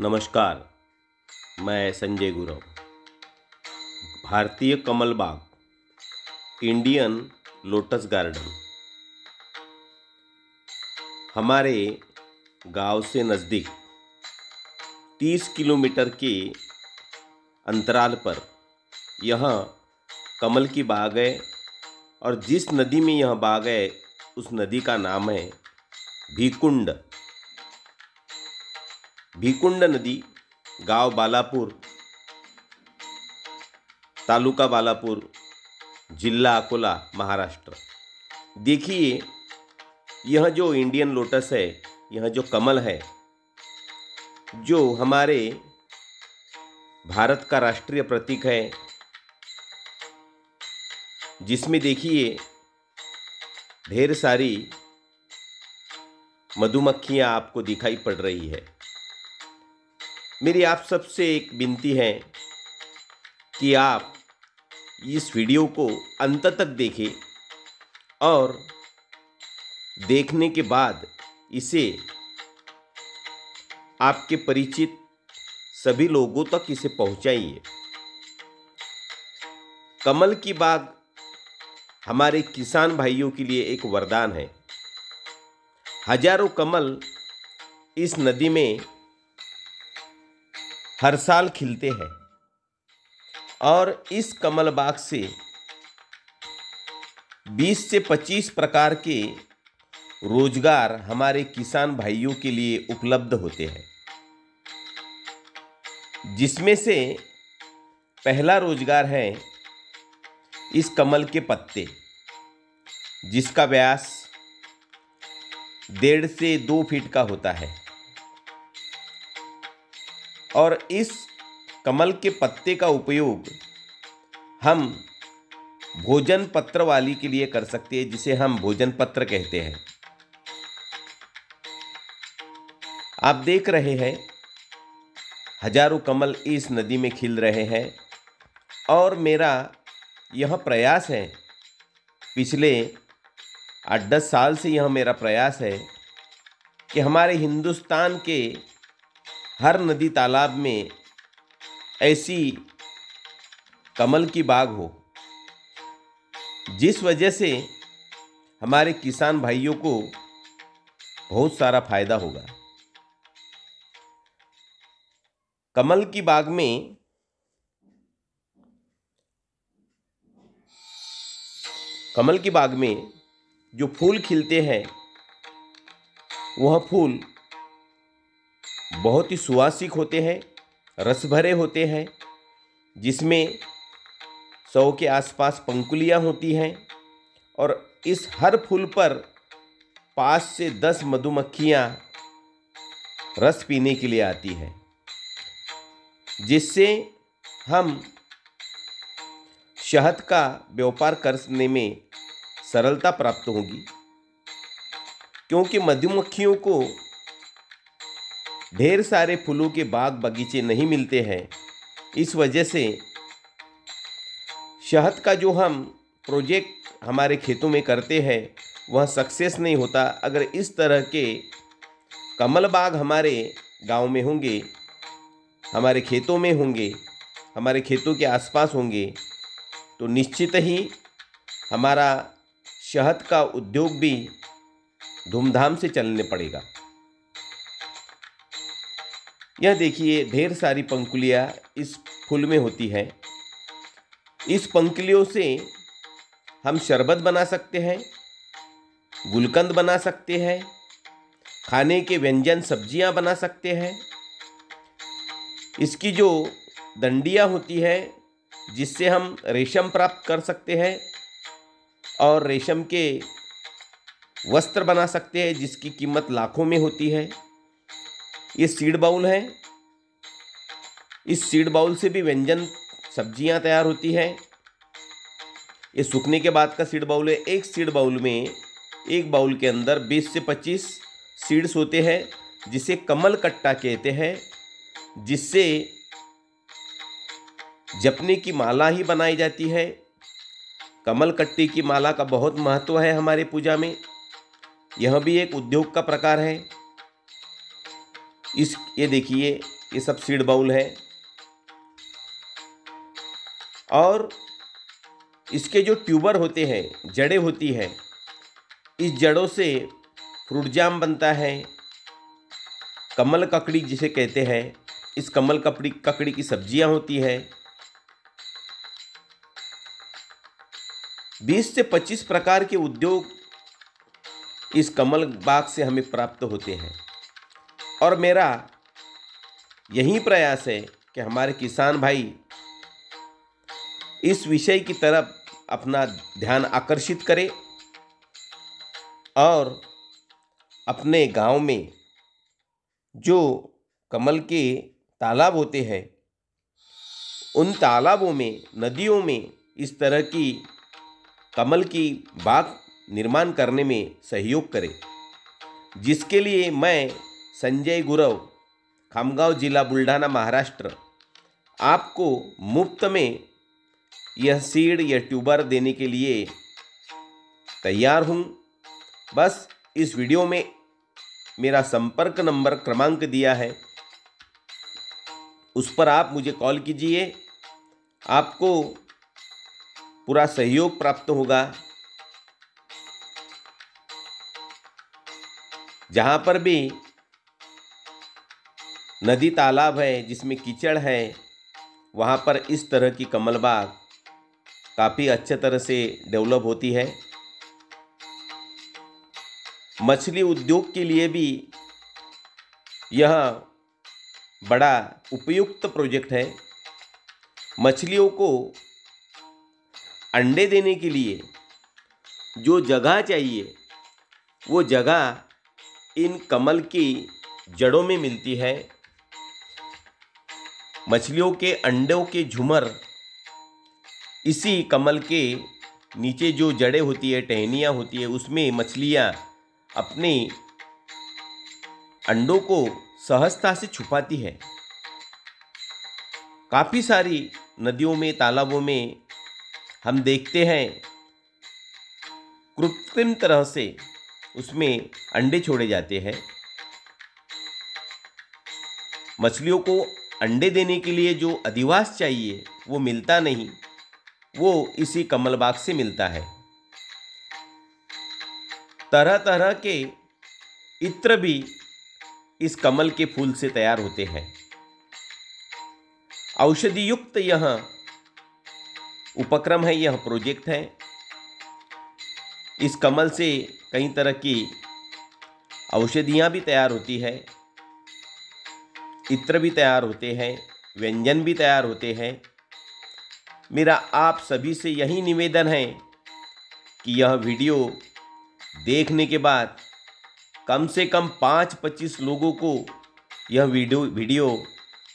नमस्कार। मैं संजय गुरव। भारतीय कमल बाग, इंडियन लोटस गार्डन हमारे गांव से नज़दीक 30 किलोमीटर के अंतराल पर यह कमल की बाग है। और जिस नदी में यह बाग है उस नदी का नाम है भीकुंड। भीकुंड नदी, गांव बालापुर, तालुका बालापुर, जिला अकोला, महाराष्ट्र। देखिए, यह जो इंडियन लोटस है, यह जो कमल है, जो हमारे भारत का राष्ट्रीय प्रतीक है, जिसमें देखिए ढेर सारी मधुमक्खियाँ आपको दिखाई पड़ रही है। मेरी आप सबसे एक विनती है कि आप इस वीडियो को अंत तक देखें और देखने के बाद इसे आपके परिचित सभी लोगों तक इसे पहुंचाइए। कमल की बाग हमारे किसान भाइयों के लिए एक वरदान है। हजारों कमल इस नदी में हर साल खिलते हैं और इस कमल बाग से 20 से 25 प्रकार के रोजगार हमारे किसान भाइयों के लिए उपलब्ध होते हैं, जिसमें से पहला रोजगार है इस कमल के पत्ते, जिसका व्यास 1.5 से 2 फीट का होता है। और इस कमल के पत्ते का उपयोग हम भोजन पत्र वाली के लिए कर सकते हैं, जिसे हम भोजन पत्र कहते हैं। आप देख रहे हैं हजारों कमल इस नदी में खिल रहे हैं। और मेरा यह प्रयास है, पिछले 8-10 साल से यह मेरा प्रयास है कि हमारे हिंदुस्तान के हर नदी तालाब में ऐसी कमल की बाग हो, जिस वजह से हमारे किसान भाइयों को बहुत सारा फायदा होगा। कमल की बाग में जो फूल खिलते हैं, वह फूल बहुत ही सुवासिक होते हैं, रस भरे होते हैं, जिसमें 100 के आसपास पंखुड़ियाँ होती हैं। और इस हर फूल पर 5 से 10 मधुमक्खियाँ रस पीने के लिए आती हैं, जिससे हम शहद का व्यापार करने में सरलता प्राप्त होगी। क्योंकि मधुमक्खियों को ढेर सारे फूलों के बाग बगीचे नहीं मिलते हैं, इस वजह से शहद का जो हम प्रोजेक्ट हमारे खेतों में करते हैं वह सक्सेस नहीं होता। अगर इस तरह के कमल बाग हमारे गांव में होंगे, हमारे खेतों में होंगे, हमारे खेतों के आसपास होंगे, तो निश्चित ही हमारा शहद का उद्योग भी धूमधाम से चलने पड़ेगा। यह देखिए, ढेर सारी पंखुड़ियाँ इस फूल में होती है। इस पंखुड़ियों से हम शरबत बना सकते हैं, गुलकंद बना सकते हैं, खाने के व्यंजन सब्जियां बना सकते हैं। इसकी जो डंडियां होती है, जिससे हम रेशम प्राप्त कर सकते हैं और रेशम के वस्त्र बना सकते हैं, जिसकी कीमत लाखों में होती है। ये सीड बाउल है। इस सीड बाउल से भी व्यंजन सब्जियां तैयार होती हैं। ये सूखने के बाद का सीड बाउल है। एक सीड बाउल में, एक बाउल के अंदर 20 से 25 सीड्स होते हैं, जिसे कमल कट्टा कहते हैं, जिससे जपने की माला ही बनाई जाती है। कमल कट्टी की माला का बहुत महत्व है हमारे पूजा में। यह भी एक उद्योग का प्रकार है। ये देखिए, ये सब सीड बाउल है। और इसके जो ट्यूबर होते हैं, जड़ें होती हैं, इस जड़ों से फ्रूट जाम बनता है। कमल ककड़ी जिसे कहते हैं, इस कमल ककड़ी की सब्जियां होती है। 20 से 25 प्रकार के उद्योग इस कमल बाग से हमें प्राप्त होते हैं। और मेरा यही प्रयास है कि हमारे किसान भाई इस विषय की तरफ अपना ध्यान आकर्षित करें और अपने गांव में जो कमल के तालाब होते हैं, उन तालाबों में, नदियों में इस तरह की कमल की बाग निर्माण करने में सहयोग करें, जिसके लिए मैं संजय गुरव, खामगांव जिला बुल्ढाना महाराष्ट्र, आपको मुफ्त में यह सीड या ट्यूबर देने के लिए तैयार हूँ। बस इस वीडियो में मेरा संपर्क नंबर क्रमांक दिया है, उस पर आप मुझे कॉल कीजिए, आपको पूरा सहयोग प्राप्त होगा। जहाँ पर भी नदी तालाब है जिसमें कीचड़ है, वहाँ पर इस तरह की कमल बाग काफ़ी अच्छे तरह से डेवलप होती है। मछली उद्योग के लिए भी यह बड़ा उपयुक्त प्रोजेक्ट है। मछलियों को अंडे देने के लिए जो जगह चाहिए, वो जगह इन कमल की जड़ों में मिलती है। मछलियों के अंडों के झूमर इसी कमल के नीचे जो जड़ें होती है, टहनियाँ होती है, उसमें मछलियाँ अपने अंडों को सहजता से छुपाती है। काफ़ी सारी नदियों में, तालाबों में हम देखते हैं कृत्रिम तरह से उसमें अंडे छोड़े जाते हैं। मछलियों को अंडे देने के लिए जो अधिवास चाहिए वो मिलता नहीं, वो इसी कमल बाग से मिलता है। तरह तरह के इत्र भी इस कमल के फूल से तैयार होते हैं। औषधि युक्त यह उपक्रम है, यह प्रोजेक्ट है। इस कमल से कई तरह की औषधियाँ भी तैयार होती है, इत्र भी तैयार होते हैं, व्यंजन भी तैयार होते हैं। मेरा आप सभी से यही निवेदन है कि यह वीडियो देखने के बाद कम से कम 5-25 लोगों को यह वीडियो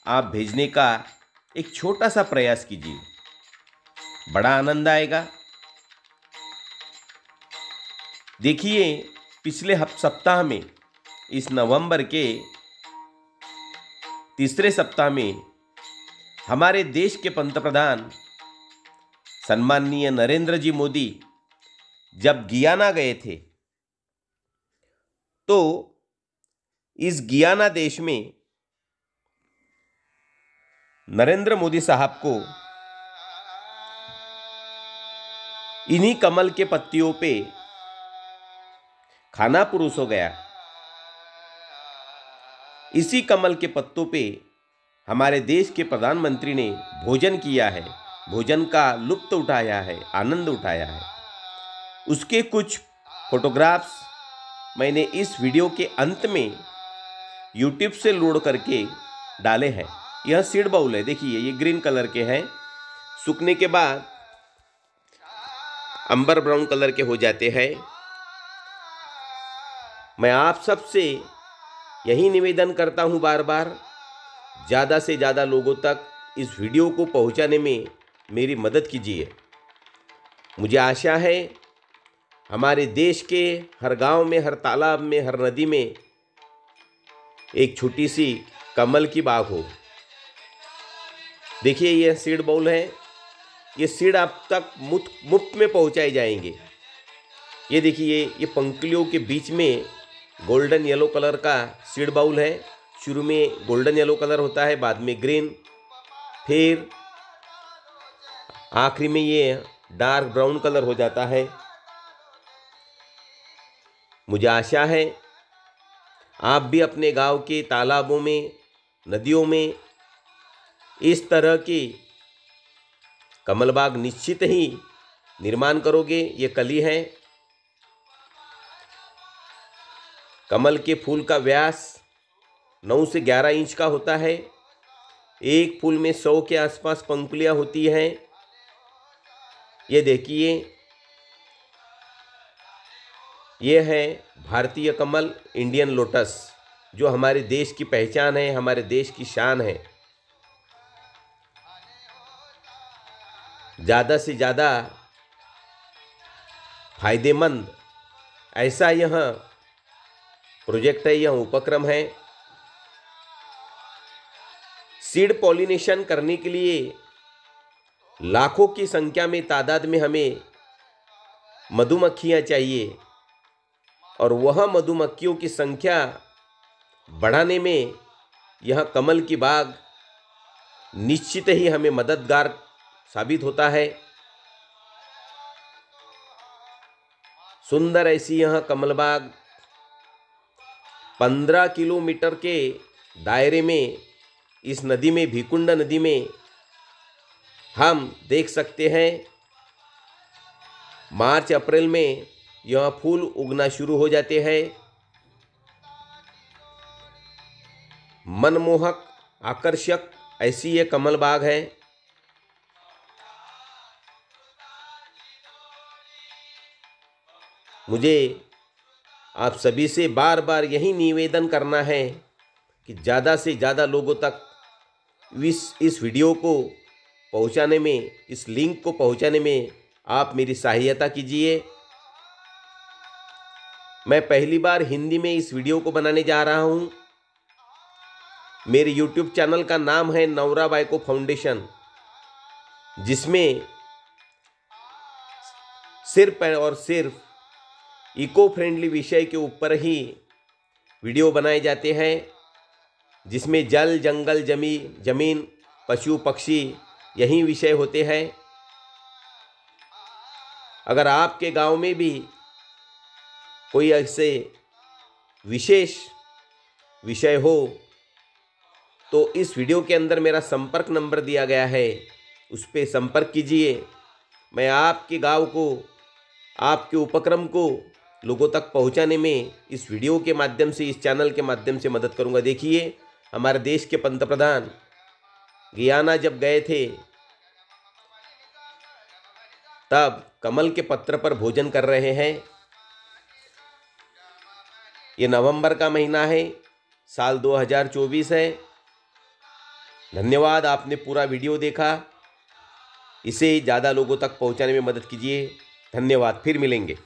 आप भेजने का एक छोटा सा प्रयास कीजिए, बड़ा आनंद आएगा। देखिए, पिछले सप्ताह में, इस नवंबर के तीसरे सप्ताह में हमारे देश के पंतप्रधान सम्माननीय नरेंद्र जी मोदी जब गियाना गए थे, तो इस गियाना देश में नरेंद्र मोदी साहब को इन्हीं कमल के पत्तियों पे खाना परोसा हो गया। इसी कमल के पत्तों पे हमारे देश के प्रधानमंत्री ने भोजन किया है, भोजन का लुत्फ उठाया है, आनंद उठाया है। उसके कुछ फोटोग्राफ्स मैंने इस वीडियो के अंत में YouTube से लोड करके डाले हैं। यह सीड बाउल है, देखिए ये ग्रीन कलर के हैं, सूखने के बाद अंबर ब्राउन कलर के हो जाते हैं। मैं आप सबसे यही निवेदन करता हूं बार बार, ज़्यादा से ज़्यादा लोगों तक इस वीडियो को पहुंचाने में मेरी मदद कीजिए। मुझे आशा है हमारे देश के हर गांव में, हर तालाब में, हर नदी में एक छोटी सी कमल की बाग हो। देखिए ये सीड बाउल है, ये सीड आप तक मुफ्त में पहुंचाए जाएंगे। ये देखिए, ये पंखुड़ियों के बीच में गोल्डन येलो कलर का सीड बाउल है, शुरू में गोल्डन येलो कलर होता है, बाद में ग्रीन, फिर आखिरी में ये डार्क ब्राउन कलर हो जाता है। मुझे आशा है आप भी अपने गांव के तालाबों में, नदियों में इस तरह की कमल बाग निश्चित ही निर्माण करोगे। ये कली है। कमल के फूल का व्यास 9 से 11 इंच का होता है। एक फूल में 100 के आसपास पंखुड़ियाँ होती हैं। ये देखिए, ये है भारतीय कमल, इंडियन लोटस, जो हमारे देश की पहचान है, हमारे देश की शान है। ज़्यादा से ज़्यादा फायदेमंद ऐसा यह प्रोजेक्ट है, यह उपक्रम है। सीड पॉलिनेशन करने के लिए लाखों की संख्या में, तादाद में हमें मधुमक्खियाँ चाहिए, और वह मधुमक्खियों की संख्या बढ़ाने में यह कमल की बाग निश्चित ही हमें मददगार साबित होता है। सुंदर ऐसी यह कमल बाग 15 किलोमीटर के दायरे में इस नदी में, भीकुंड नदी में हम देख सकते हैं। मार्च अप्रैल में यह फूल उगना शुरू हो जाते हैं। मनमोहक, आकर्षक ऐसी ये कमल बाग है। मुझे आप सभी से बार बार यही निवेदन करना है कि ज़्यादा से ज़्यादा लोगों तक इस वीडियो को पहुंचाने में, इस लिंक को पहुंचाने में आप मेरी सहायता कीजिए। मैं पहली बार हिंदी में इस वीडियो को बनाने जा रहा हूं। मेरे यूट्यूब चैनल का नाम है नवरा बायको फाउंडेशन, जिसमें सिर्फ और सिर्फ इको फ्रेंडली विषय के ऊपर ही वीडियो बनाए जाते हैं, जिसमें जल, जंगल, जमीन, पशु, पक्षी यही विषय होते हैं। अगर आपके गांव में भी कोई ऐसे विशेष विषय हो तो इस वीडियो के अंदर मेरा संपर्क नंबर दिया गया है, उस पर संपर्क कीजिए। मैं आपके गांव को, आपके उपक्रम को लोगों तक पहुंचाने में इस वीडियो के माध्यम से, इस चैनल के माध्यम से मदद करूंगा। देखिए, हमारे देश के पंतप्रधान गियाना जब गए थे तब कमल के पत्र पर भोजन कर रहे हैं। ये नवंबर का महीना है, साल 2024 है। धन्यवाद, आपने पूरा वीडियो देखा। इसे ज़्यादा लोगों तक पहुंचाने में मदद कीजिए। धन्यवाद, फिर मिलेंगे।